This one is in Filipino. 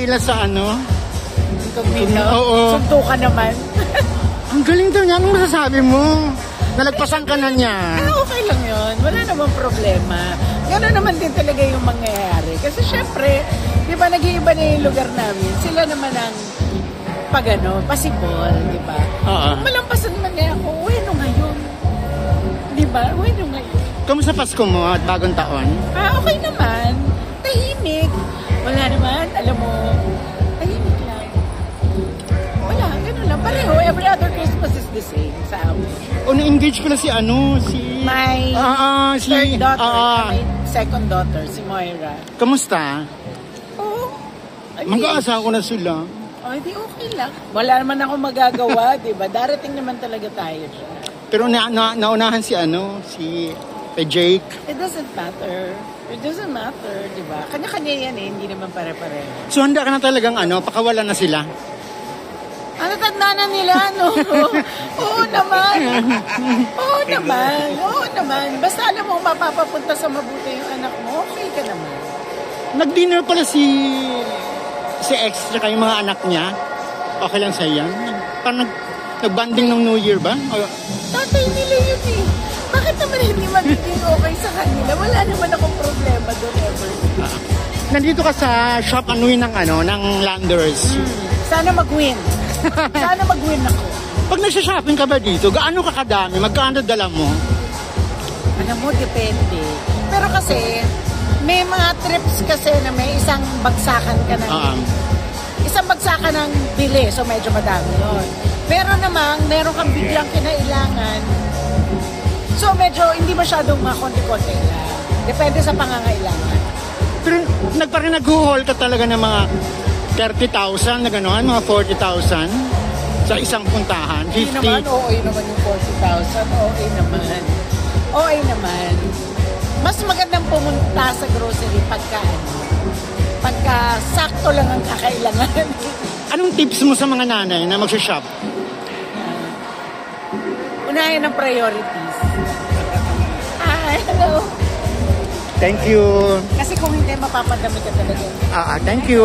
sila sa ano? Incognito? Oo. Sunto ka naman. Ang galing daw niya. Anong masasabi mo? Nalagpasan ka na niya. Okay lang yun. Wala namang problema. Gano'n naman din talaga yung mangyayari. Kasi syempre, di ba nag-iiba na yung lugar namin? Sila naman ang pasipol, di ba? Kung malampasan man niya ako, uwi no ngayon. Di ba? Uwi no ngayon. Kamusta Pasko mo at bagong taon? Okay naman. Tahimik. Wala naman. Alam mo, tahimik lang. Wala, gano'n lang. Pareho, every other Christmas is the same sa amin. Na-engage pala si My third daughter, my second daughter, si Moira. Kamusta? Oo. Mag-aasawa ko na sila. Di okay lang. Wala naman ako magagawa, di ba? Darating naman talaga tayo dyan. Pero naunahan si Jake. It doesn't matter. It doesn't matter, di ba? Kanya-kanya yan hindi naman pare-pareho. So handa ka na talagang pakawalan na sila? Tanda na nila, no? Oo naman. Oo naman. Basta alam mo, mapapapunta sa mabuti yung anak mo, okay ka naman. Nag-dinner pala si ex tsaka yung mga anak niya. Okay lang sa'yo yan? Parang nag-banding ng New Year ba? Tatay nila yun Bakit naman hindi magiging okay sa kanila? Wala naman akong problema doon ever. Nandito ka sa shop ng Landers. Sana mag-win. Sana mag-win ako. Pag nagsha-shopping ka ba dito, gaano ka kadami? Magkano dala mo? Alam mo, depende. Pero kasi, may mga trips kasi na may isang bagsakan ka ng isang bagsakan ng bili, so medyo madami yun. Pero namang, meron kang biglang kinailangan, so medyo hindi masyadong mga konti-konti lang. Depende sa pangangailangan. Pero nag-haul ka talaga ng mga 30,000 na gano'n, mga 40,000 sa isang puntahan. 50. Hindi naman, okay naman yung 40,000. Okay naman. Mas magandang pumunta sa grocery pagka sakto lang ang kakailangan. Anong tips mo sa mga nanay na mag-shop? Unahin ang priorities. Hello. Thank you. Kasi kung hindi, mapapadami ka talaga. Thank you.